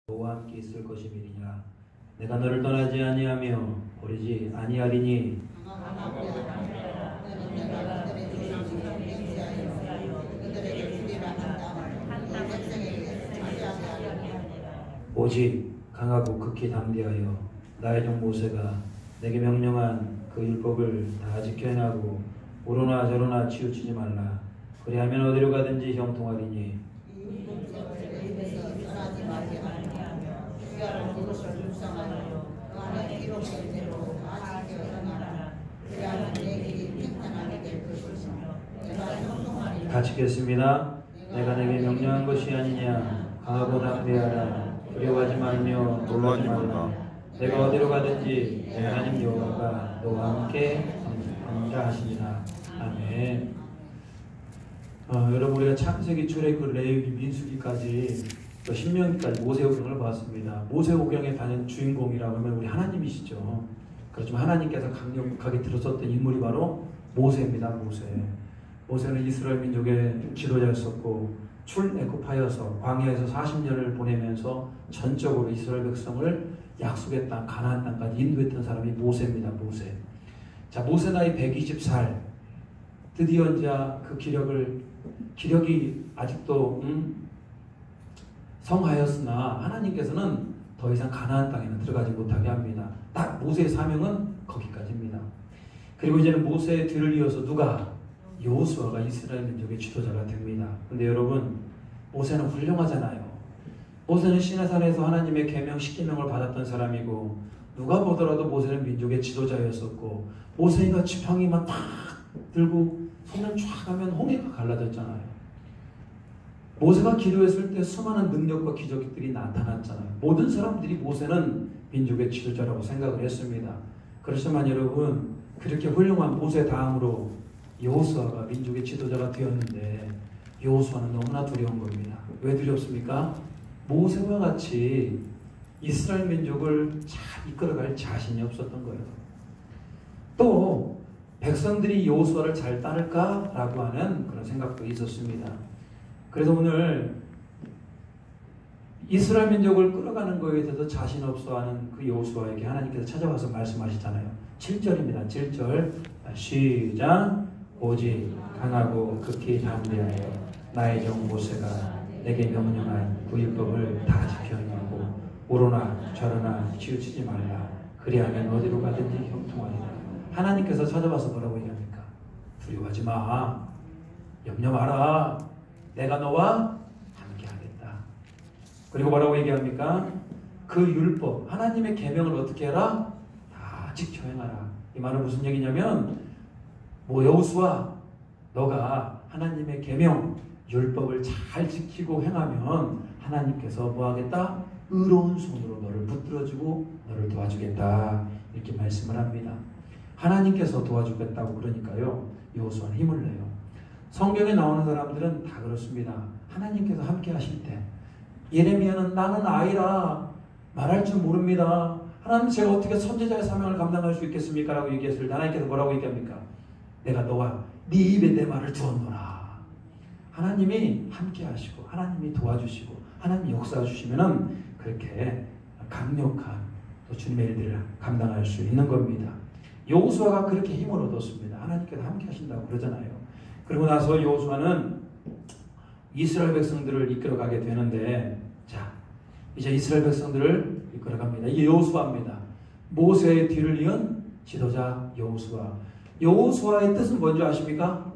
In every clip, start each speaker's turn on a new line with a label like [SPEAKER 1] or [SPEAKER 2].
[SPEAKER 1] 너와 함께 있을 것임이니라. 내가 너를 떠나지 아니하며 버리지 아니하리니. 오직 강하고 극히 담대하여 나의 종 모세가 내게 명령한 그 율법을 다 지켜 행하고 오로나 저로나 치우치지 말라. 그리하면 어디로 가든지 형통하리니. 같이 읽겠습니다. 내가 내게 명령한 것이 아니냐. 강하고 담대하라. 두려워하지 말며 놀라지 말라. 내가 어디로 가든지 내 하나님 여호와가 너와 함께 함께 하시리라. 아멘. 여러분, 우리가 창세기, 출애굽, 레위기, 민수기까지 또 신명기까지 모세오경을 봤습니다. 모세오경에 다른 주인공이라고 하면 우리 하나님이시죠. 그렇지만 하나님께서 강력하게 들어섰던 인물이 바로 모세입니다. 모세는 이스라엘 민족의 지도자였었고 출애굽하여서 광야에서 40년을 보내면서 전적으로 이스라엘 백성을 약속의 땅 가나안 땅까지 인도했던 사람이 모세입니다. 자, 모세 나이 120살. 드디어 이제 그 기력이 아직도 성하였으나 하나님께서는 더 이상 가나안 땅에는 들어가지 못하게 합니다. 딱 모세의 사명은 거기까지입니다. 그리고 이제는 모세의 뒤를 이어서 누가? 여호수아가 이스라엘 민족의 지도자가 됩니다. 근데 여러분, 모세는 훌륭하잖아요. 모세는 시내산에서 하나님의 계명 10계명을 받았던 사람이고, 누가 보더라도 모세는 민족의 지도자였었고, 모세가 지팡이만 탁 들고 손을 쫙 하면 홍해가 갈라졌잖아요. 모세가 기도했을 때 수많은 능력과 기적들이 나타났잖아요. 모든 사람들이 모세는 민족의 지도자라고 생각을 했습니다. 그렇지만 여러분, 그렇게 훌륭한 모세 다음으로 여호수아가 민족의 지도자가 되었는데, 여호수아는 너무나 두려운 겁니다. 왜 두렵습니까? 모세와 같이 이스라엘 민족을 잘 이끌어갈 자신이 없었던 거예요. 또 백성들이 여호수아를 잘 따를까라고 하는 그런 생각도 있었습니다. 그래서 오늘 이스라엘 민족을 끌어가는 것에 대해서 자신 없어하는 그 여호수아에게 하나님께서 찾아와서 말씀하시잖아요. 7절입니다. 7절 시작. 오직 강하고 극히 담대하여 나의 종 모세가 내게 명령한 그 율법을 다 지켜 행하고 오로나 저로나 치우치지 말라. 그리하면 어디로 가든지 형통하리라. 하나님께서 찾아와서 뭐라고 얘기합니까? 두려워하지 마. 염려 마라. 내가 너와 함께 하겠다. 그리고 뭐라고 얘기합니까? 그 율법, 하나님의 계명을 어떻게 해라? 다 지켜 행하라. 이 말은 무슨 얘기냐면, 여호수아, 너가 하나님의 계명, 율법을 잘 지키고 행하면 하나님께서 뭐 하겠다? 의로운 손으로 너를 붙들어주고 너를 도와주겠다. 이렇게 말씀을 합니다. 하나님께서 도와주겠다고 그러니까요, 여호수아는 힘을 내요. 성경에 나오는 사람들은 다 그렇습니다. 하나님께서 함께 하실 때, 예레미야는 나는 아이라 말할 줄 모릅니다. 하나님, 제가 어떻게 선지자의 사명을 감당할 수 있겠습니까? 라고 얘기했을 때 하나님께서 뭐라고 얘기합니까? 내가 너와 네 입에 내 말을 주었노라. 하나님이 함께 하시고 하나님이 도와주시고 하나님이 역사해 주시면은 그렇게 강력한 또 주님의 일들을 감당할 수 있는 겁니다. 여호수아가 그렇게 힘을 얻었습니다. 하나님께서 함께 하신다고 그러잖아요. 그리고 나서 여호수아는 이스라엘 백성들을 이끌어가게 되는데, 자, 이제 이스라엘 백성들을 이끌어갑니다. 이게 여호수아입니다. 모세의 뒤를 이은 지도자 여호수아. 여호수아의 뜻은 뭔지 아십니까?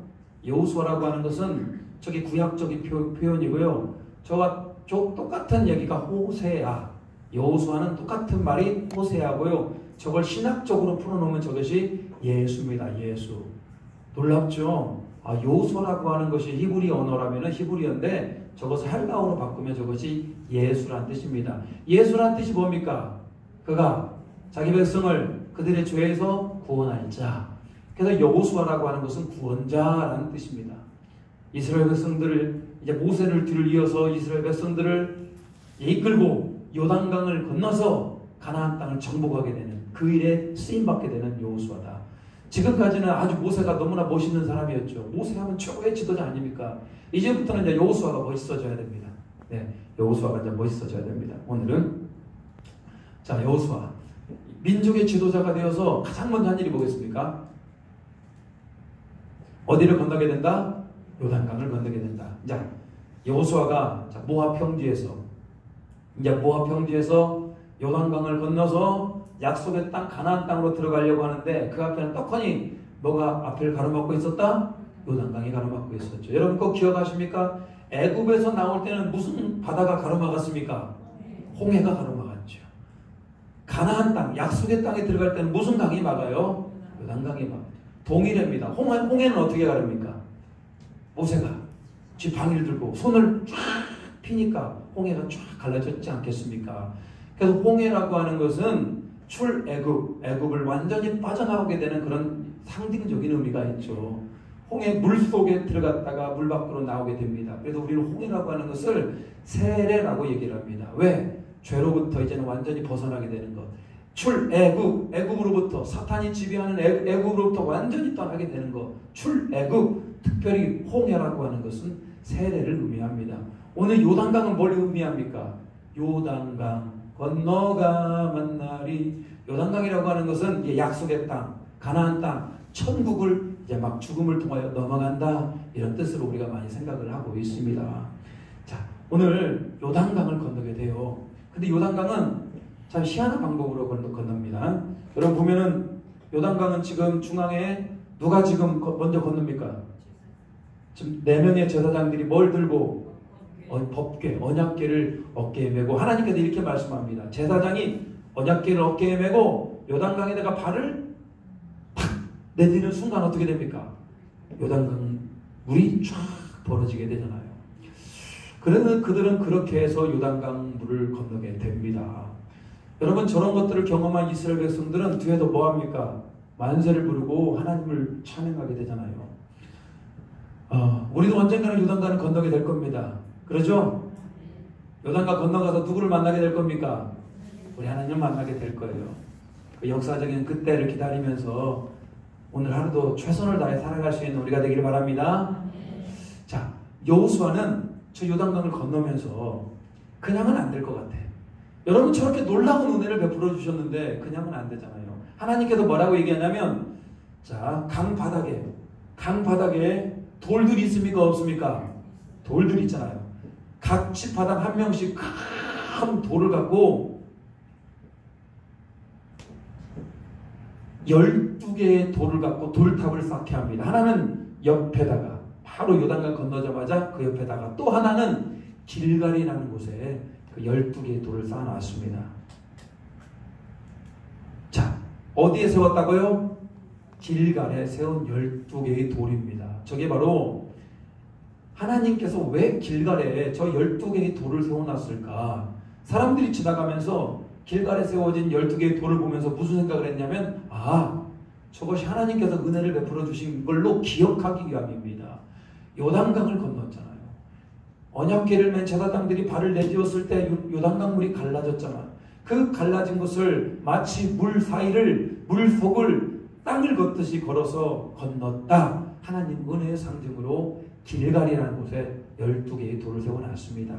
[SPEAKER 1] 여호수아라고 하는 것은 저기 구약적인 표현이고요. 저 똑같은 얘기가 호세아. 여호수아는 똑같은 말이 호세아고요. 저걸 신학적으로 풀어놓으면 저것이 예수입니다. 예수. 놀랍죠? 여호수아라고 하는 것이 히브리 언어라면 히브리어인데 저것을 헬라어로 바꾸면 저것이 예수란 뜻입니다. 예수란 뜻이 뭡니까? 그가 자기 백성을 그들의 죄에서 구원할 자. 그래서 여호수아라고 하는 것은 구원자라는 뜻입니다. 이스라엘 백성들을, 이제 모세를 뒤를 이어서 이스라엘 백성들을 이끌고 요단강을 건너서 가나안 땅을 정복하게 되는 그 일에 쓰임받게 되는 여호수아다. 지금까지는 아주 모세가 너무나 멋있는 사람이었죠. 모세하면 최고의 지도자 아닙니까? 이제부터는 이제 여호수아가 멋있어져야 됩니다. 네, 여호수아가 이제 멋있어져야 됩니다. 오늘은 자, 여호수아 민족의 지도자가 되어서 가장 먼저 한 일이 뭐겠습니까? 어디를 건너게 된다? 요단강을 건너게 된다. 자, 여호수아가 모압 평지에서 요단강을 건너서 약속의 땅 가나안 땅으로 들어가려고 하는데 그 앞에는 떡하니 뭐가 앞을 가로막고 있었다? 요단강이 가로막고 있었죠. 여러분 꼭 기억하십니까? 애굽에서 나올 때는 무슨 바다가 가로막았습니까? 홍해가 가로막았죠. 가나안 땅, 약속의 땅에 들어갈 때는 무슨 강이 막아요? 요단강이 막아요. 동일합니다. 홍해는 어떻게 가릅니까? 모세가 지팡이를 들고 손을 쫙 피니까 홍해가 쫙 갈라졌지 않겠습니까? 그래서 홍해라고 하는 것은 애굽을 완전히 빠져나오게 되는 그런 상징적인 의미가 있죠. 홍해 물 속에 들어갔다가 물 밖으로 나오게 됩니다. 그래서 우리는 홍해라고 하는 것을 세례라고 얘기를 합니다. 왜? 죄로부터 이제는 완전히 벗어나게 되는 것. 애굽으로부터 사탄이 지배하는 애굽으로부터 완전히 떠나게 되는 것. 출애굽, 특별히 홍해라고 하는 것은 세례를 의미합니다. 오늘 요단강은 뭘 의미합니까? 요단강 건너가 만나리. 요단강이라고 하는 것은 이제 약속의 땅, 가나안 땅, 천국을 이제 막 죽음을 통하여 넘어간다, 이런 뜻으로 우리가 많이 생각을 하고 있습니다. 자, 오늘 요단강을 건너게 돼요. 근데 요단강은 참 희한한 방법으로 건넙니다. 여러분 보면은 요단강은 지금 중앙에 누가 지금 먼저 건넙니까? 지금 네 명의 제사장들이 뭘 들고? 법궤, 언약궤를 어깨에 메고 하나님께서 이렇게 말씀합니다. 제사장이 언약궤를 어깨에 메고 요단강에다가 발을 탁 내디는 순간 어떻게 됩니까? 요단강 물이 쫙 벌어지게 되잖아요. 그러면 그들은 그렇게 해서 요단강 물을 건너게 됩니다. 여러분 저런 것들을 경험한 이스라엘 백성들은 뒤에도 뭐합니까? 만세를 부르고 하나님을 찬양하게 되잖아요. 우리도 언젠가는 요단강을 건너게 될 겁니다. 그러죠? 요단강 건너가서 누구를 만나게 될 겁니까? 우리 하나님을 만나게 될 거예요. 그 역사적인 그때를 기다리면서 오늘 하루도 최선을 다해 살아갈 수 있는 우리가 되기를 바랍니다. 자, 여호수아는 저 요단강을 건너면서 그냥은 안 될 것 같아. 여러분 저렇게 놀라운 은혜를 베풀어 주셨는데 그냥은 안 되잖아요. 하나님께서 뭐라고 얘기하냐면, 자, 강바닥에 돌들이 있습니까? 없습니까? 돌들이 있잖아요. 각 지파당 한 명씩 큰 돌을 갖고 12개의 돌을 갖고 돌탑을 쌓게 합니다. 하나는 옆에다가, 바로 요단강 건너자마자 그 옆에다가, 또 하나는 길갈이라는 곳에 그 12개의 돌을 쌓아놨습니다. 자, 어디에 세웠다고요? 길갈에 세운 12개의 돌입니다. 저게 바로 하나님께서 왜 길갈에 저 12개의 돌을 세워놨을까? 사람들이 지나가면서 길갈에 세워진 12개의 돌을 보면서 무슨 생각을 했냐면, 저것이 하나님께서 은혜를 베풀어 주신 걸로 기억하기 위함입니다. 요단강을 건넜잖아요. 언약궤를 맨 제사장들이 발을 내디웠을 때 요단강 물이 갈라졌잖아요. 그 갈라진 것을 마치 물 속을 땅을 걷듯이 걸어서 건넜다. 하나님 은혜의 상징으로 길갈이라는 곳에 12개의 돌을 세워놨습니다.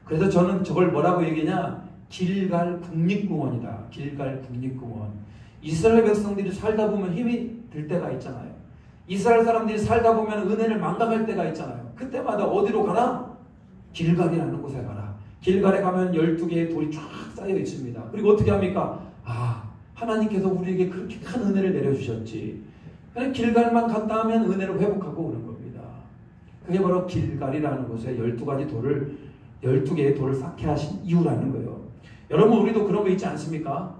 [SPEAKER 1] 그래서 저는 저걸 뭐라고 얘기하냐? 길갈 국립공원이다. 길갈 국립공원. 이스라엘 백성들이 살다 보면 힘이 들 때가 있잖아요. 이스라엘 사람들이 살다 보면 은혜를 망각할 때가 있잖아요. 그때마다 어디로 가라? 길갈이라는 곳에 가라. 길갈에 가면 12개의 돌이 쫙 쌓여 있습니다. 그리고 어떻게 합니까? 하나님께서 우리에게 그렇게 큰 은혜를 내려주셨지. 그냥 길갈만 갔다 하면 은혜를 회복하고 오는 겁니다. 그게 바로 길갈이라는 곳에 12개의 돌을 쌓게 하신 이유라는 거예요. 여러분 우리도 그런 거 있지 않습니까?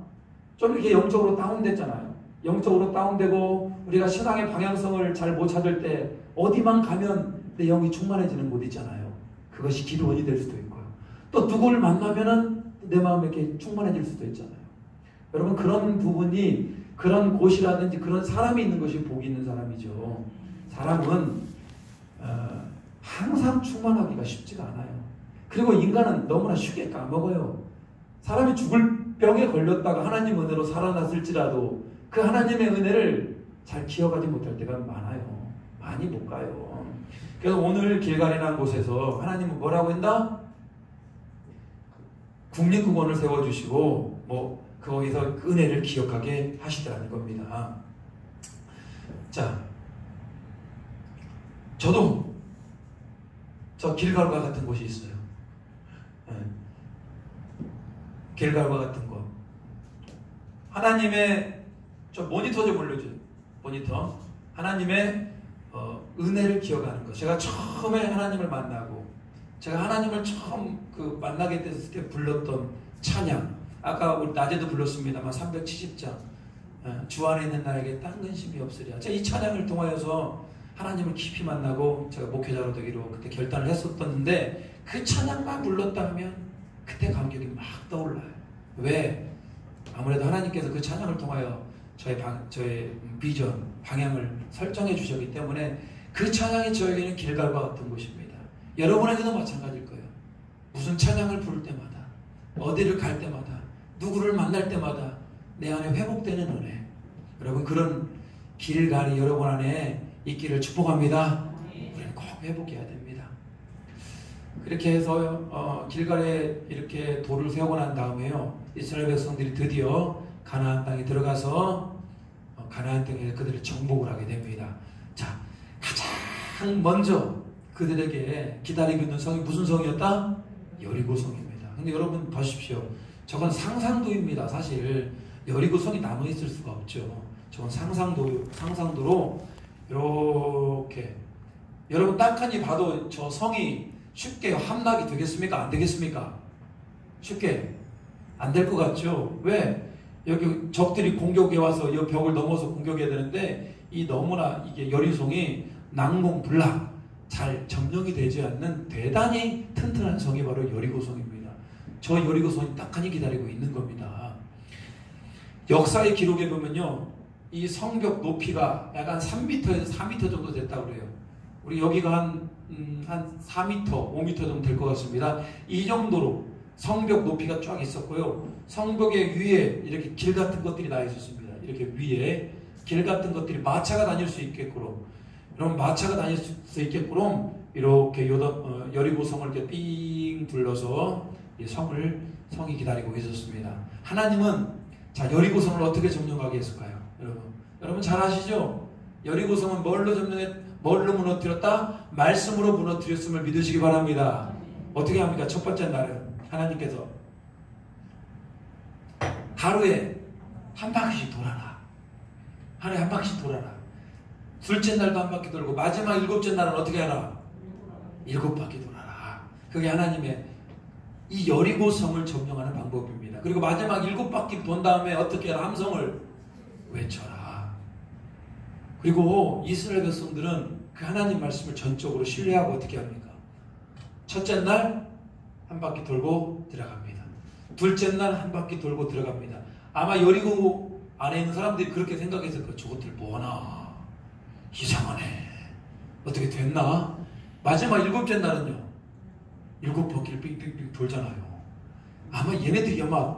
[SPEAKER 1] 좀 이렇게 영적으로 다운됐잖아요. 영적으로 다운되고 우리가 신앙의 방향성을 잘 못 찾을 때 어디만 가면 내 영이 충만해지는 곳 있잖아요. 그것이 기도원이 될 수도 있고요. 또 누구를 만나면은 내 마음이 이렇게 충만해질 수도 있잖아요. 여러분 그런 부분이, 그런 곳이라든지 그런 사람이 있는 것이 복이 있는 사람이죠. 사람은 항상 충만하기가 쉽지가 않아요. 그리고 인간은 너무나 쉽게 까먹어요. 사람이 죽을 병에 걸렸다가 하나님 은혜로 살아났을지라도 그 하나님의 은혜를 잘 기억하지 못할 때가 많아요. 많이 못 가요. 그래서 오늘 길갈이라는 곳에서 하나님은 뭐라고 한다? 국립국원을 세워주시고 뭐 거기서 그 은혜를 기억하게 하시더라는 겁니다. 자, 저도 저 길갈과 같은 곳이 있어요. 길갈과 같은 곳. 하나님의 저 모니터 좀 올려줘요. 모니터. 하나님의 은혜를 기억하는 것. 제가 처음에 하나님을 만나고 제가 하나님을 처음 만나게 됐을 때 불렀던 찬양. 아까 우리 낮에도 불렀습니다만 370장 주 안에 있는 나에게 딴 근심이 없으리라. 제가 이 찬양을 통하여서 하나님을 깊이 만나고 제가 목회자로 되기로 그때 결단을 했었는데 그 찬양만 불렀다 하면 그때 감격이 막 떠올라요. 왜? 아무래도 하나님께서 그 찬양을 통하여 저의 비전, 방향을 설정해 주셨기 때문에 그 찬양이 저에게는 길갈과 같은 곳입니다. 여러분에게도 마찬가지일 거예요. 무슨 찬양을 부를 때마다, 어디를 갈 때마다, 누구를 만날 때마다 내 안에 회복되는 은혜. 여러분 그런 길갈이 여러분 안에 있기를 축복합니다. 우리는 꼭 회복해야 됩니다. 그렇게 해서 길갈에 이렇게 돌을 세우고 난 다음에요. 이스라엘 백성들이 드디어 가나안 땅에 들어가서 가나안 땅에 그들을 정복을 하게 됩니다. 자, 가장 먼저 그들에게 기다리고 있는 성이 무슨 성이었다? 여리고성입니다. 근데 여러분 보십시오. 저건 상상도입니다. 사실 여리고성이 남아있을 수가 없죠. 저건 상상도로 이렇게 여러분 딱하니 봐도 저 성이 쉽게 함락이 되겠습니까? 안 되겠습니까? 쉽게 안 될 것 같죠? 왜? 여기 적들이 공격해 와서 이 벽을 넘어서 공격해야 되는데 이 너무나 이게 여리고성이 난공불락 잘 점령이 되지 않는 대단히 튼튼한 성이 바로 여리고성입니다. 저 여리고성이 딱하니 기다리고 있는 겁니다. 역사의 기록에 보면요, 이 성벽 높이가 약 한 3m에서 4m 정도 됐다고 그래요. 우리 여기가 한 4m, 5m 정도 될 것 같습니다. 이 정도로 성벽 높이가 쫙 있었고요. 성벽의 위에 이렇게 길 같은 것들이 나 있었습니다. 이렇게 위에 길 같은 것들이 마차가 다닐 수 있게끔, 그럼 마차가 다닐 수 있게끔 이렇게 여리고성을 이렇게 삥 둘러서 이 성이 기다리고 있었습니다. 하나님은 자 여리고성을 어떻게 점령하게 했을까요? 여러분 잘 아시죠? 여리고성은 뭘로 무너뜨렸다? 말씀으로 무너뜨렸음을 믿으시기 바랍니다. 어떻게 합니까? 첫 번째 날은 하나님께서 하루에 한 바퀴씩 돌아라. 하루에 한 바퀴씩 돌아라. 둘째 날도 한 바퀴 돌고 마지막 일곱째 날은 어떻게 하라? 7바퀴 돌아라. 그게 하나님의 이 여리고성을 점령하는 방법입니다. 그리고 마지막 7바퀴 돈 다음에 어떻게 하라? 함성을 외쳐라. 그리고 이스라엘 백성들은 그 하나님 말씀을 전적으로 신뢰하고 어떻게 합니까? 첫째 날 한 바퀴 돌고 들어갑니다. 둘째 날 한 바퀴 돌고 들어갑니다. 아마 여리고 안에 있는 사람들이 그렇게 생각했을 거예요. 저것들 뭐하나? 이상하네. 어떻게 됐나? 마지막 7째 날은요. 7바퀴를 삑삑삑 돌잖아요. 아마 얘네들이 아마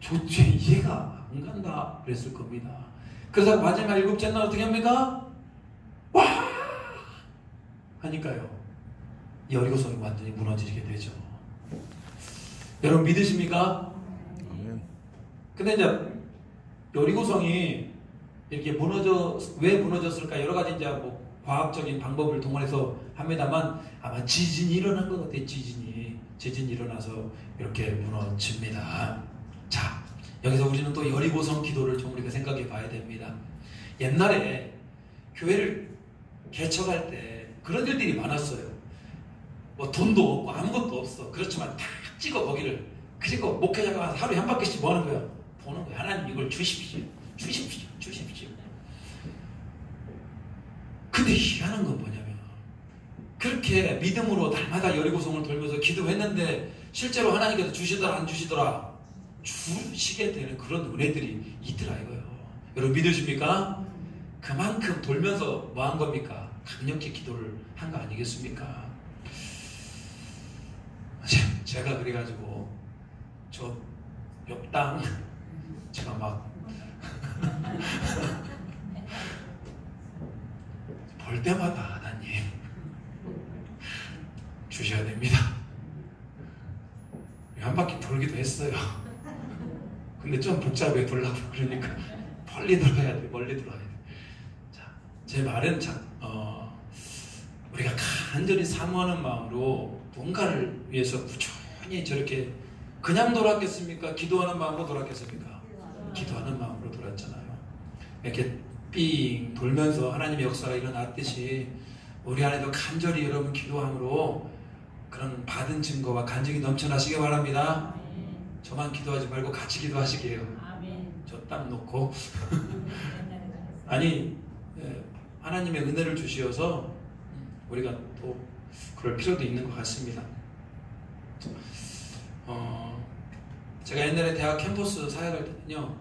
[SPEAKER 1] 도대체 이해가 안 간다 그랬을 겁니다. 그래서 마지막 7째 날 어떻게 합니까? 와! 하니까요. 여리고성이 완전히 무너지게 되죠. 여러분 믿으십니까? 근데 이제 여리고성이 이렇게 왜 무너졌을까? 여러 가지 이제 뭐 과학적인 방법을 동원해서 합니다만 아마 지진이 일어난 것 같아요. 지진이 일어나서 이렇게 무너집니다. 자, 여기서 우리는 또 여리고성 기도를 좀 우리가 생각해 봐야 됩니다. 옛날에 교회를 개척할 때 그런 일들이 많았어요. 뭐 돈도 없고 아무것도 없어. 그렇지만 다 찍어 거기를. 그리고 목회자가 하루에 한 바퀴씩 뭐 하는 거야? 보는 거야. 하나님 이걸 주십시오. 근데 희한한 건 뭐냐면 그렇게 믿음으로 날마다 여리고성을 돌면서 기도했는데 실제로 하나님께서 주시더라 안 주시더라? 주시게 되는 그런 은혜들이 있더라 이거요. 여러분 믿으십니까? 그만큼 돌면서 뭐 한 겁니까? 강력히 기도를 한 거 아니겠습니까? 제가 그래가지고 저 옆 땅 제가 막 볼 때마다 하나님 주셔야 됩니다. 한 바퀴 돌기도 했어요. 근데 좀 복잡해 돌라고 그러니까 멀리 돌아야 돼. 멀리 돌아야 돼. 자, 제 말은 우리가 간절히 사모하는 마음으로 뭔가를 위해서 꾸준히 저렇게 그냥 돌았겠습니까? 기도하는 마음으로 돌았겠습니까? 기도하는 마음으로 돌았잖아요. 이렇게 삥 돌면서 하나님의 역사가 일어났듯이 우리 안에도 간절히 여러분 기도함으로 그런 받은 증거와 간증이 넘쳐나시기 바랍니다. 저만 기도하지 말고 같이 기도하시게요. 저 딱 놓고 아니 하나님의 은혜를 주시어서 우리가 또 그럴 필요도 있는 것 같습니다. 제가 옛날에 대학 캠퍼스 사역할 때는요,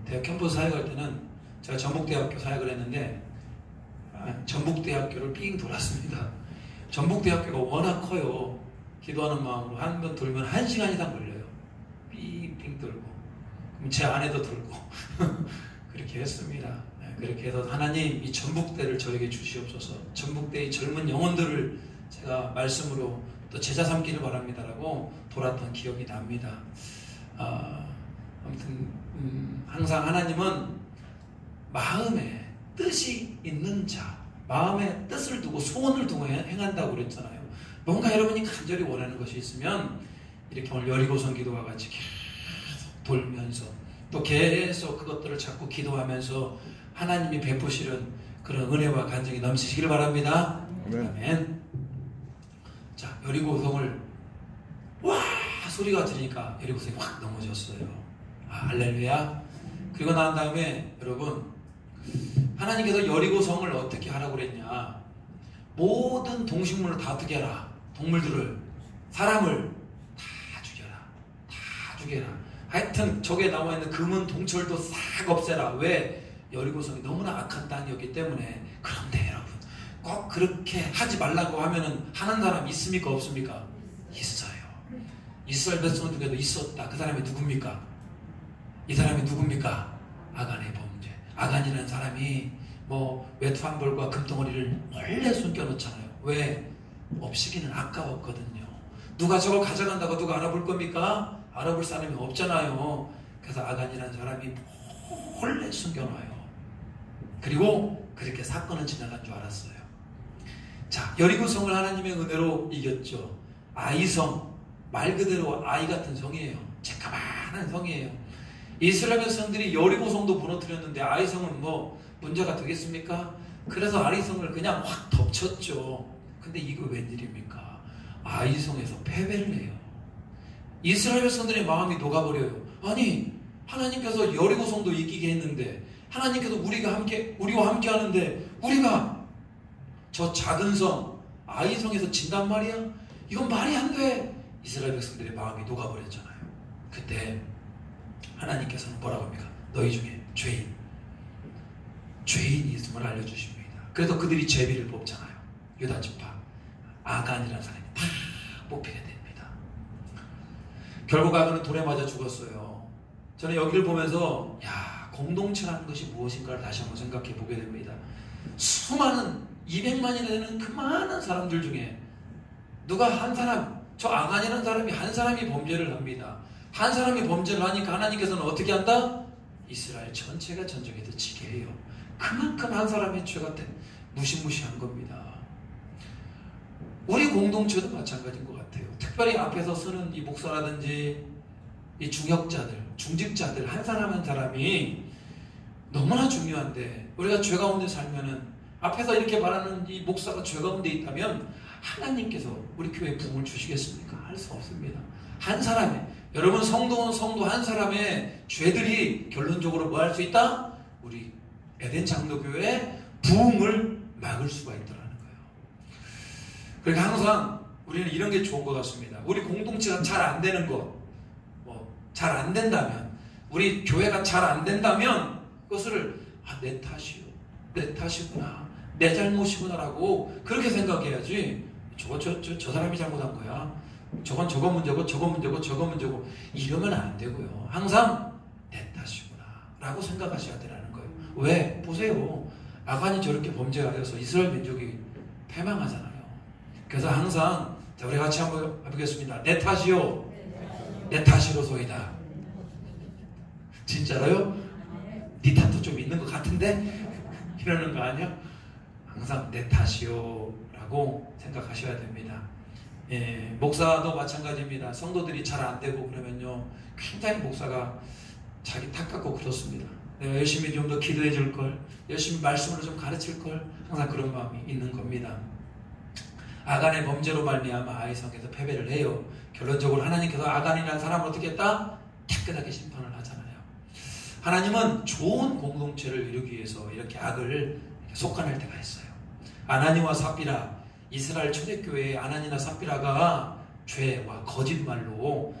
[SPEAKER 1] 대학 캠퍼스 사역할 때는 제가 전북대학교 사역을 했는데 전북대학교를 삥 돌았습니다. 전북대학교가 워낙 커요. 기도하는 마음으로 한 번 돌면 1시간 이상 걸려요. 삥삥 돌고 그럼 제 안에도 돌고 그렇게 했습니다. 그렇게 해서 하나님 이 전북대를 저에게 주시옵소서. 전북대의 젊은 영혼들을 제가 말씀으로 또 제자 삼기를 바랍니다라고 돌았던 기억이 납니다. 아무튼 항상 하나님은 마음에 뜻이 있는 자, 마음에 뜻을 두고 소원을 두고 행한다고 그랬잖아요. 뭔가 여러분이 간절히 원하는 것이 있으면 이렇게 오늘 여리고성 기도와 같이 계속 돌면서 또 계속 그것들을 자꾸 기도하면서 하나님이 베푸시는 그런 은혜와 간증이 넘치시길 바랍니다. 아멘. 자, 여리고성을 와 소리가 들으니까 여리고성이 확 넘어졌어요. 할렐루야. 그리고 난 다음에 여러분 하나님께서 여리고성을 어떻게 하라고 그랬냐. 모든 동식물을 다 어떻게 하라. 동물들을 사람을 다 죽여라. 다 죽여라. 하여튼 저기에 나와 있는 금은 동철도 싹 없애라. 왜? 여리고성이 너무나 악한 땅이었기 때문에. 그런데 여러분 꼭 그렇게 하지 말라고 하면은 하는 사람 있습니까 없습니까? 있어요. 이스라엘 백성 중에도 있었다. 그 사람이 누굽니까? 이 사람이 누굽니까? 아간의 범죄. 아간이라는 사람이 외투 한 벌과 금덩어리를 원래 숨겨놓잖아요. 왜? 없이기는 아까웠거든요. 누가 저걸 가져간다고 누가 알아볼 겁니까? 알아볼 사람이 없잖아요. 그래서 아간이라는 사람이 몰래 숨겨놔요. 그리고 그렇게 사건은 지나간 줄 알았어요. 자, 여리고성을 하나님의 은혜로 이겼죠. 아이성, 말 그대로 아이 같은 성이에요. 새까만한 성이에요. 이스라엘 백성들이 여리고성도 무너뜨렸는데 아이성은 문제가 되겠습니까? 그래서 아이성을 그냥 확 덮쳤죠. 근데 이거 웬일입니까? 아이성에서 패배를 해요. 이스라엘 백성들의 마음이 녹아버려요. 아니 하나님께서 여리고성도 이기게 했는데 하나님께서 우리와 함께 하는데 우리가 저 작은 성 아이성에서 진단 말이야? 이건 말이 안 돼. 이스라엘 백성들의 마음이 녹아버렸잖아요. 그때 하나님께서는 뭐라고 합니까? 너희 중에 죄인이 있음을 알려주십니다. 그래서 그들이 제비를 뽑잖아요. 유다 지파 아간이라는 사람이 다 뽑히게 됩니다. 결국 아간은 돌에 맞아 죽었어요. 저는 여기를 보면서 공동체라는 것이 무엇인가를 다시 한번 생각해 보게 됩니다. 수많은 200만이 되는 그 많은 사람들 중에 누가 한 사람, 저 아간이라는 사람이 한 사람이 범죄를 합니다. 한 사람이 범죄를 하니까 하나님께서는 어떻게 한다? 이스라엘 전체가 전쟁에서 지게 해요. 그만큼 한 사람의 죄가 무시무시한 겁니다. 우리 공동체도 마찬가지인 것 같아요. 특별히 앞에서 서는 이 목사라든지 이 중역자들, 중직자들 한 사람 한 사람이 너무나 중요한데 우리가 죄 가운데 살면은 앞에서 이렇게 말하는 이 목사가 죄 가운데 있다면 하나님께서 우리 교회에 부흥을 주시겠습니까? 할 수 없습니다. 한 사람의 여러분 성도 한 사람의 죄들이 결론적으로 뭐 할 수 있다? 우리 에덴 장로교회의 부흥을 막을 수가 있더라는 거예요. 그러니까 항상 우리는 이런 게 좋은 것 같습니다. 우리 공동체가 잘 안 되는 것, 잘 안 된다면, 우리 교회가 잘 안 된다면 그것을 내 탓이요, 내 탓이구나, 내 잘못이구나라고 그렇게 생각해야지. 저 사람이 잘못한 거야. 저건 저거 문제고 저거 문제고 저거 문제고 이러면 안 되고요. 항상 내 탓이구나 라고 생각하셔야 되라는 거예요. 왜? 보세요. 아간이 저렇게 범죄하여서 이스라엘 민족이 패망하잖아요. 그래서 항상 우리 같이 한번 해보겠습니다. 내 탓이요, 내 탓이로소이다. 진짜로요? 네 탓도 좀 있는 것 같은데? 이러는 거 아니야? 항상 내 탓이요 라고 생각하셔야 됩니다. 예, 목사도 마찬가지입니다. 성도들이 잘 안 되고 그러면요, 굉장히 목사가 자기 탓 갖고 그렇습니다. 내가 열심히 좀 더 기도해 줄 걸, 열심히 말씀으로 좀 가르칠 걸, 항상 그런 마음이 있는 겁니다. 아간의 범죄로 말미암아 아이성에서 패배를 해요. 결론적으로 하나님께서 아간이라는 사람을 어떻게 했다? 깨끗하게 심판을 하잖아요. 하나님은 좋은 공동체를 이루기 위해서 이렇게 악을 속아낼 때가 있어요. 아나니와 삽비라, 이스라엘 초대교회의 아나니나 삽비라가 죄와 거짓말로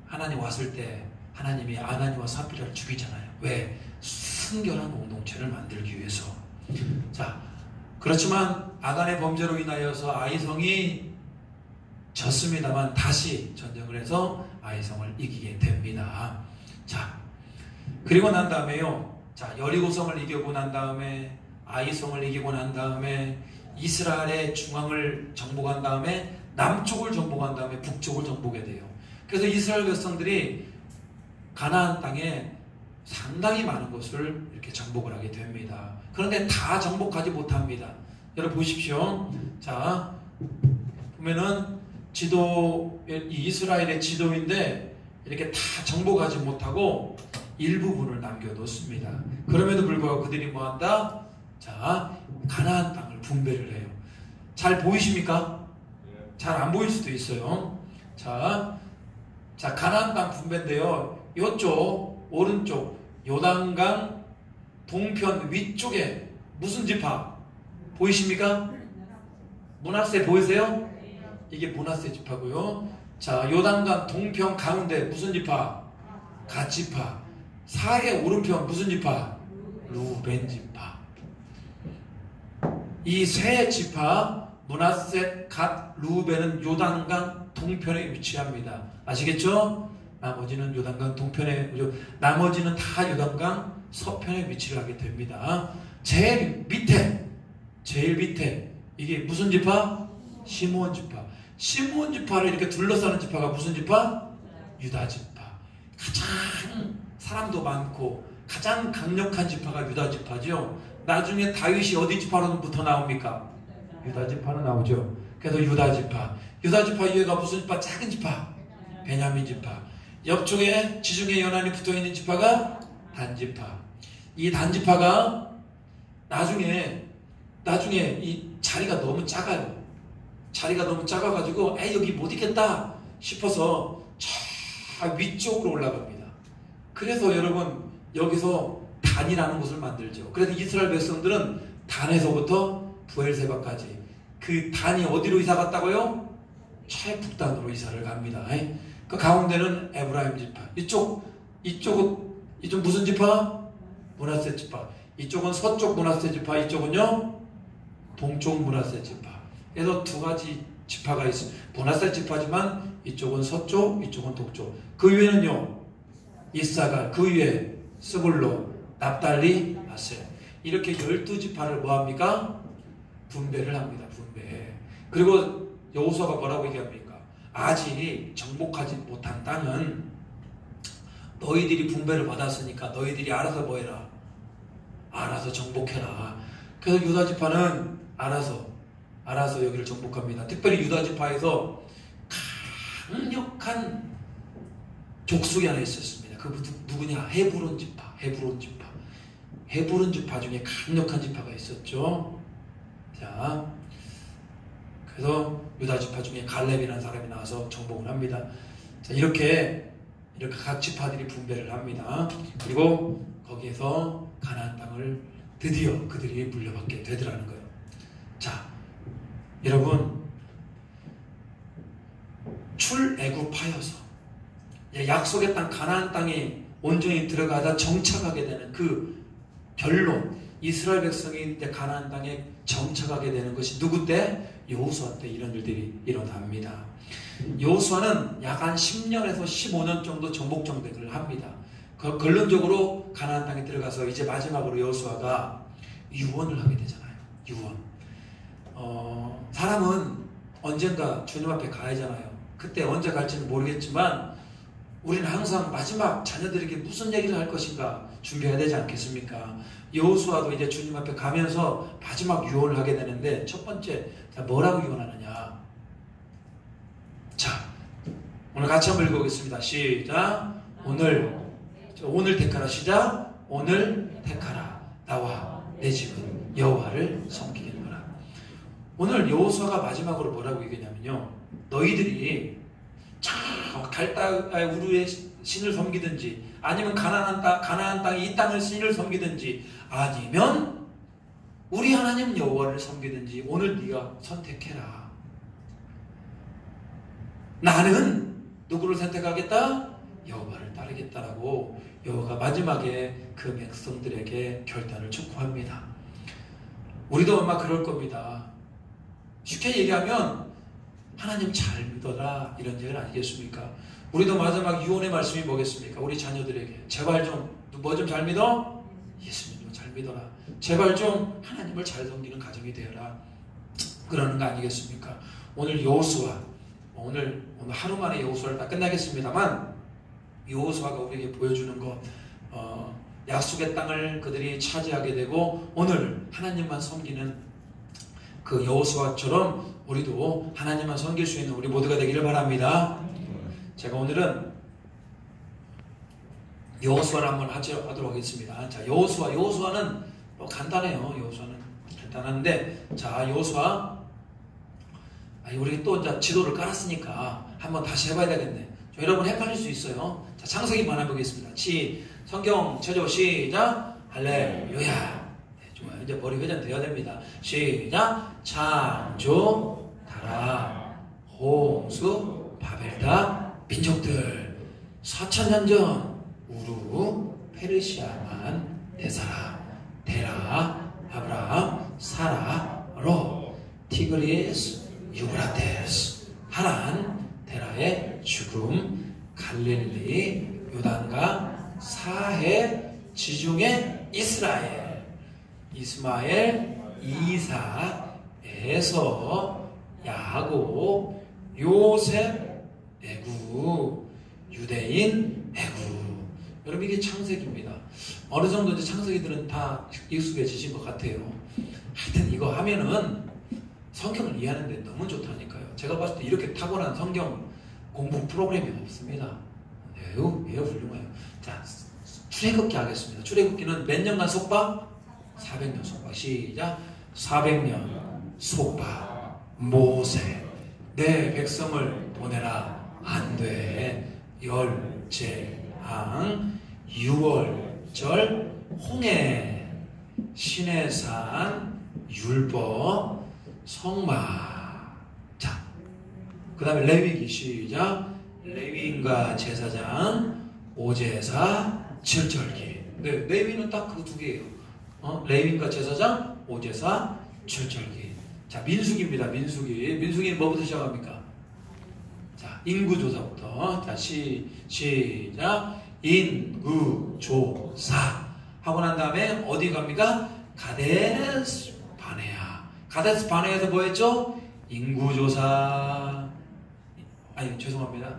[SPEAKER 1] 하나님 왔을 때 하나님이 아나니와 삽비라를 죽이잖아요. 왜? 순결한 공동체를 만들기 위해서. 자, 그렇지만 아간의 범죄로 인하여서 아이성이 졌습니다만 다시 전쟁을 해서 아이성을 이기게 됩니다. 자, 그리고 난 다음에요. 자, 여리고성을 이기고 난 다음에 아이성을 이기고 난 다음에 이스라엘의 중앙을 정복한 다음에 남쪽을 정복한 다음에 북쪽을 정복하게 돼요. 그래서 이스라엘 백성들이 가나안 땅에 상당히 많은 것을 이렇게 정복을 하게 됩니다. 그런데 다 정복하지 못합니다. 여러분 보십시오. 자, 보면은 이스라엘의 지도인데 이렇게 다 정복하지 못하고 일부분을 남겨놓습니다. 그럼에도 불구하고 그들이 뭐한다? 자, 가나안 땅을 분배를 해요. 잘 보이십니까? 잘 안 보일 수도 있어요. 자, 가나안 땅 분배인데요. 이쪽 오른쪽 요단강 동편 위쪽에 무슨 지파 보이십니까? 므낫세 보이세요? 이게 므낫세 지파고요. 자, 요단강 동편 가운데 무슨 지파? 갓 지파. 사해 오른편 무슨 지파? 루벤 지파. 이 세 지파 므낫세, 갓, 루벤은 요단강 동편에 위치합니다. 아시겠죠? 나머지는 요단강 동편에, 나머지는 다 요단강 서편에 위치를 하게 됩니다. 제일 밑에 이게 무슨 지파? 시므온 지파. 시므온 지파를 이렇게 둘러싸는 지파가 무슨 지파? 유다 지파. 가장 사람도 많고 가장 강력한 지파가 유다 지파죠. 나중에 다윗이 어디 지파로부터 나옵니까? 유다 지파로 나오죠. 그래서 유다 지파 이외가 무슨 지파? 작은 지파, 베냐민 지파. 옆쪽에 지중해 연안이 붙어있는 지파가 단지파. 이 단지파가 나중에 이 자리가 너무 작아요. 자리가 너무 작아가지고 여기 못 있겠다 싶어서 저 위쪽으로 올라갑니다. 그래서 여러분 여기서 단이라는 곳을 만들죠. 그래서 이스라엘 백성들은 단에서부터 부엘세바까지 그 단이 어디로 이사 갔다고요? 최북단으로 이사를 갑니다. 그 가운데는 에브라임 지파. 이쪽은 무슨 지파? 므낫세 지파. 이쪽은 서쪽 므낫세 지파, 이쪽은요 동쪽 므낫세 지파. 그래서 두 가지 지파가 있습니다. 므낫세 지파지만 이쪽은 서쪽, 이쪽은 동쪽. 그 위에는요 이사갈, 그 위에 스불론, 납달리, 아셀. 이렇게 12지파를 뭐합니까? 분배를 합니다. 분배. 그리고 여호수아가 뭐라고 얘기합니까? 아직 정복하지 못한 땅은 너희들이 분배를 받았으니까 너희들이 알아서 뭐해라? 알아서 정복해라. 그래서 유다지파는 알아서 여기를 정복합니다. 특별히 유다지파에서 강력한 족속이 하나 있었습니다. 그 누구냐? 헤브론 지파. 헤브론 지파 중에 강력한 지파가 있었죠. 자, 그래서 유다 지파 중에 갈렙이라는 사람이 나와서 정복을 합니다. 자, 이렇게 각 지파들이 분배를 합니다. 그리고 거기에서 가나안 땅을 드디어 그들이 물려받게 되더라는 거예요. 자, 여러분 출애굽하여서 약속의 땅 가나안 땅에 온전히 들어가다 정착하게 되는 그 결론, 이스라엘 백성이 이제 가나안 땅에 정착하게 되는 것이 누구 때? 여호수아 때 이런 일들이 일어납니다. 여호수아는 약 한 10년에서 15년 정도 정복 정책을 합니다. 결론적으로 가나안 땅에 들어가서 이제 마지막으로 여호수아가 유언을 하게 되잖아요. 유언. 사람은 언젠가 주님 앞에 가야잖아요. 그때 언제 갈지는 모르겠지만 우리는 항상 마지막 자녀들에게 무슨 얘기를 할 것인가 준비해야 되지 않겠습니까? 여호수아도 이제 주님 앞에 가면서 마지막 유언을 하게 되는데 첫 번째, 뭐라고 유언하느냐? 자, 오늘 같이 한번 읽어보겠습니다. 시작. 오늘 택하라. 시작. 오늘 택하라. 나와 내 집은 여호와를 섬기겠노라. 오늘 여호수아가 마지막으로 뭐라고 얘기하냐면요, 너희들이 갈대 우르의 신을 섬기든지, 아니면 가나안 땅 이 땅을 신을 섬기든지, 아니면 우리 하나님 여호와를 섬기든지 오늘 네가 선택해라. 나는 누구를 선택하겠다? 여호와를 따르겠다라고 여호와가 마지막에 그 백성들에게 결단을 촉구합니다. 우리도 아마 그럴 겁니다. 쉽게 얘기하면 하나님 잘 믿어라 이런 얘기는 아니겠습니까? 우리도 마지막 유언의 말씀이 뭐겠습니까? 우리 자녀들에게 제발 좀 뭐 좀 잘 믿어? 예수님을 잘 믿어라. 제발 좀 하나님을 잘 섬기는 가정이 되어라. 그러는 거 아니겠습니까? 오늘 여호수아, 오늘 하루 만에 여호수아를 다 끝나겠습니다만, 여호수아가 우리에게 보여주는 것, 약속의 땅을 그들이 차지하게 되고 오늘 하나님만 섬기는 그 여호수아처럼 우리도 하나님만 섬길 수 있는 우리 모두가 되기를 바랍니다. 제가 오늘은 여호수아를 한번 하도록 하겠습니다. 자, 여호수아는 간단해요. 여호수아는 간단한데, 자, 여호수아, 우리 또 이제 지도를 깔았으니까 한번 다시 해봐야 되겠네. 여러분 헷갈릴 수 있어요. 자, 창세기만 해보겠습니다. 성경 최저 시작. 할렐루야. 네, 좋아요. 이제 머리 회전돼야 됩니다. 시작. 창조, 타락, 홍수, 바벨탑, 민족들, 4,000년 전 우루, 페르시아만, 네사라, 데라, 아브라함, 사라, 롯, 티그리스, 유브라테스, 하란, 데라의 죽음, 갈릴리, 요단강, 사해, 지중해, 이스라엘, 이스마엘, 이삭, 에서, 야곱, 요셉, 애굽, 유대인, 애굽. 여러분, 이게 창세기입니다. 어느 정도 이제 창세기들은 다 익숙해지신 것 같아요. 하여튼 이거 하면은 성경을 이해하는데 너무 좋다니까요. 제가 봤을 때 이렇게 탁월한 성경 공부 프로그램이 없습니다. 매우 훌륭해요. 자, 출애굽기 하겠습니다. 출애굽기는 몇 년간 속박? 400년 속박. 시작. 400년 속박. 모세, 내 백성을 보내라. 안 돼. 열제항, 유월절, 홍해, 시내산, 율법, 성막. 자, 그 다음에 레위기. 시작. 레위인과 제사장, 오제사, 칠절기. 네, 레위는 딱 그 두 개예요. 레위인과 제사장, 오제사, 칠절기. 자, 민수기입니다. 민수기는 뭐부터 시작합니까? 자, 인구조사부터. 자, 시작. 인구조사 하고 난 다음에 어디 갑니까? 가데스 바네아. 가데스 바네아에서 뭐 했죠? 인구조사. 아니, 죄송합니다.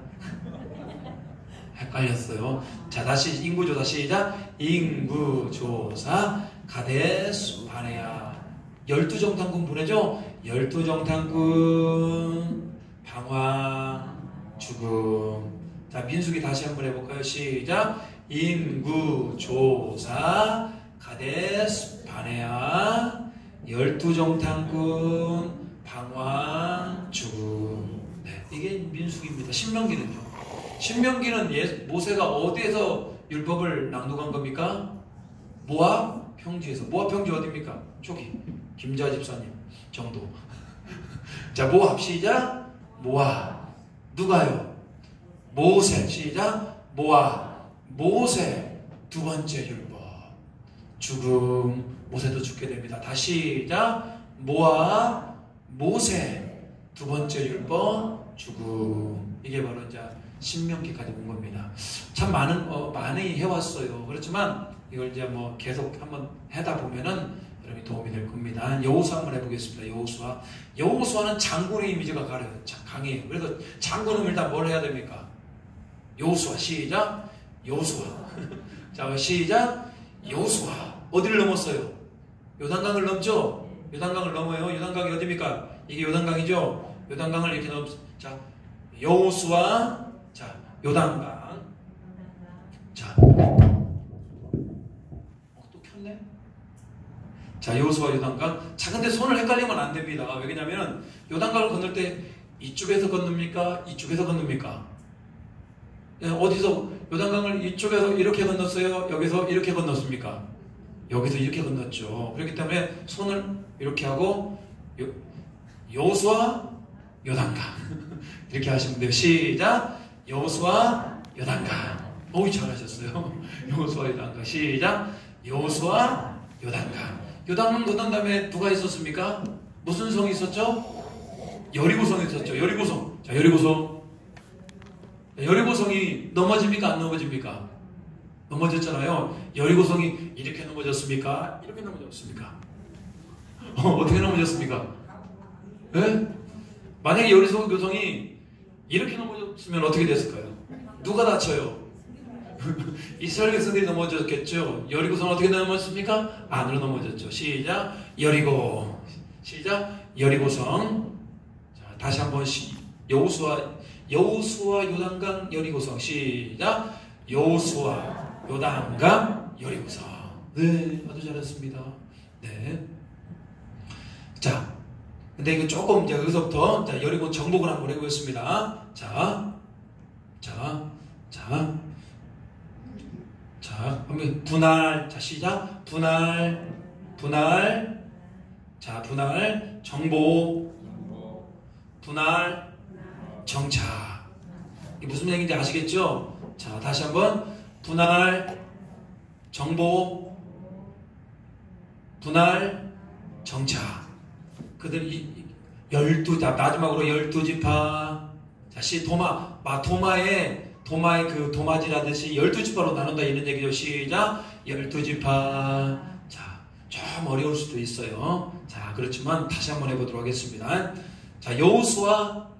[SPEAKER 1] 헷갈렸어요. 자, 다시 인구조사. 시작. 인구조사 가데스 바네아. 12정탐군 보내죠? 12정탐군 방황 죽음. 자, 민수기 다시 한번 해볼까요? 시작. 인구조사 가데스 바네아 12정탐군 방황 죽음. 네, 이게 민수기입니다. 신명기는요. 신명기는 모세가 어디에서 율법을 낭독한 겁니까? 모압 평지에서. 모압 평지 어디입니까? 저기 김자 집사님 정도. 자, 모압. 시작. 모압. 누가요? 모세. 시작. 모압. 모세. 두 번째 율법. 죽음. 모세도 죽게 됩니다. 다시 시작. 모압. 모세. 두 번째 율법. 죽음. 이게 바로 이제 신명기까지 온 겁니다. 참 많이 해왔어요. 그렇지만 이걸 이제 뭐 계속 한번 하다 보면은 여러분이 도움이 될 겁니다. 여호수아 한번 해보겠습니다. 여호수아는 장군의 이미지가 강해요. 그래서 장군은 일단 뭘 해야 됩니까? 여호수아. 시작. 여호수아. 자, 시작. 여호수아. 어디를 넘었어요? 요단강을 넘죠? 요단강을 넘어요. 요단강이 어디입니까? 이게 요단강이죠? 요단강을 이렇게 자, 여호수아. 자, 요단강. 자, 또 켰네? 자, 여호수아 요단강. 자, 근데 손을 헷갈리면 안 됩니다. 왜냐면 요단강을 건널 때 이쪽에서 건넙니까? 이쪽에서 건넙니까? 어디서 요단강을 이쪽에서 이렇게 건넜어요? 여기서 이렇게 건넜습니까? 여기서 이렇게 건넜죠. 그렇기 때문에 손을 이렇게 하고 여호수아 요단강 이렇게 하시면 돼요. 시작. 여호수아 요단강. 어우, 잘하셨어요. 여호수아 요단강. 시작. 여호수아 요단강. 요단강 건넌 다음에 누가 있었습니까? 무슨 성이 있었죠? 여리고성이 있었죠. 여리고성. 자, 여리고성. 여리고성이 넘어집니까? 안 넘어집니까? 넘어졌잖아요. 여리고성이 이렇게 넘어졌습니까? 이렇게 넘어졌습니까? 어떻게 넘어졌습니까? 네? 만약에 여리고성이 이렇게 넘어졌으면 어떻게 됐을까요? 누가 다쳐요? 이스라엘 백성들이 넘어졌겠죠. 여리고성 어떻게 넘어졌습니까? 안으로 넘어졌죠. 시작. 여리고. 시작. 여리고성. 자, 다시 한번 여호수아 요단강 여리고성. 시작. 여호수아 요단강 여리고성. 네, 아주 잘했습니다. 네. 자, 근데 이거 조금 이제 여기서부터 자, 여리고 정복을 한번 해보겠습니다. 자, 그러면 분할. 자, 시작. 분할. 자, 분할. 정복. 분할. 정착. 이게 무슨 얘기인지 아시겠죠? 자, 다시 한번. 분할. 정복. 분할. 정착. 그들 12, 마지막으로 12지파. 자, 도마의 그 도마지라듯이 12지파로 나눈다 이런 얘기죠. 시작. 12지파. 자, 좀 어려울 수도 있어요. 자, 그렇지만 다시 한번 해보도록 하겠습니다. 자, 여호수아부터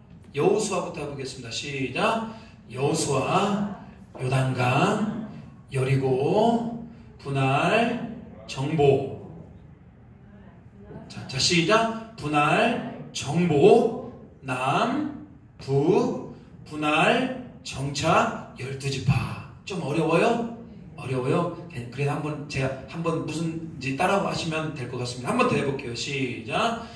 [SPEAKER 1] 해보겠습니다. 시작. 여호수아 요단강 여리고 분할 정복. 자, 시작. 분할 정복 남북 분할 정착 12지파. 좀 어려워요? 어려워요? 그래서 제가 한번 무슨지 따라하고 하시면 될 것 같습니다. 한번 더 해볼게요. 시작.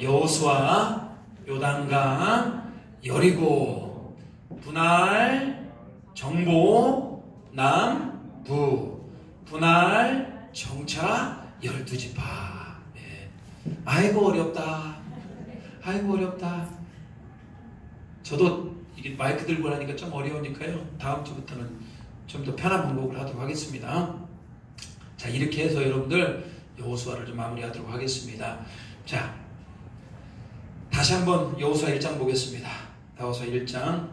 [SPEAKER 1] 여호수아 요단강 여리고 분할 정복 남북 분할 정착 12지파. 네. 아이고 어렵다. 저도 이게 마이크 들고 하니까 좀 어려우니까요. 다음 주부터는 좀 더 편한 방법을 하도록 하겠습니다. 자, 이렇게 해서 여러분들 여호수아를 좀 마무리하도록 하겠습니다. 자, 다시 한번 여호수아 1장 보겠습니다. 여호수아 1장.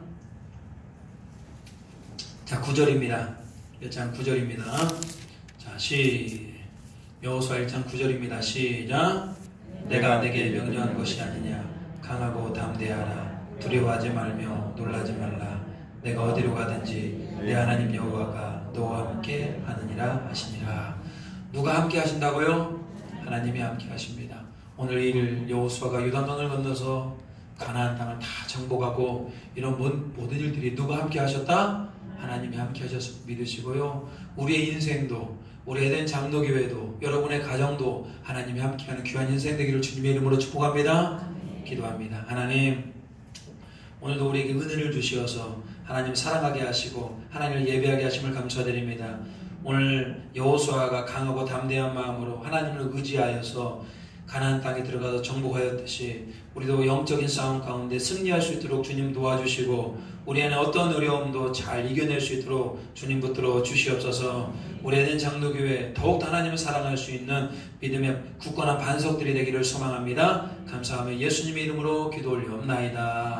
[SPEAKER 1] 자, 9절입니다. 1장 9절입니다. 자, 여호수아 1장 9절입니다. 시작. 내가 내게 명령한 것이 아니냐. 강하고 담대하라. 두려워하지 말며 놀라지 말라. 내가 어디로 가든지 내 하나님 여호와가 너와 함께 하느니라 하시니라. 누가 함께 하신다고요? 하나님이 함께 하십니다. 오늘 이 여호수아가 요단강을 건너서 가나안 땅을 다 정복하고 이런 모든 일들이 누가 함께 하셨다? 하나님이 함께 하셨을 믿으시고요. 우리의 인생도, 우리 에덴 장로교회도, 여러분의 가정도 하나님이 함께하는 귀한 인생 되기를 주님의 이름으로 축복합니다. 기도합니다. 하나님, 오늘도 우리에게 은혜를 주시어서 하나님 사랑하게 하시고 하나님을 예배하게 하심을 감사드립니다. 오늘 여호수아가 강하고 담대한 마음으로 하나님을 의지하여서 가나안 땅에 들어가서 정복하였듯이 우리도 영적인 싸움 가운데 승리할 수 있도록 주님 도와주시고 우리 안에 어떤 어려움도 잘 이겨낼 수 있도록 주님 붙들어 주시옵소서. 우리 에덴 장로교회 더욱 하나님을 사랑할 수 있는 믿음의 굳건한 반석들이 되기를 소망합니다. 감사하며 예수님의 이름으로 기도 올리옵나이다.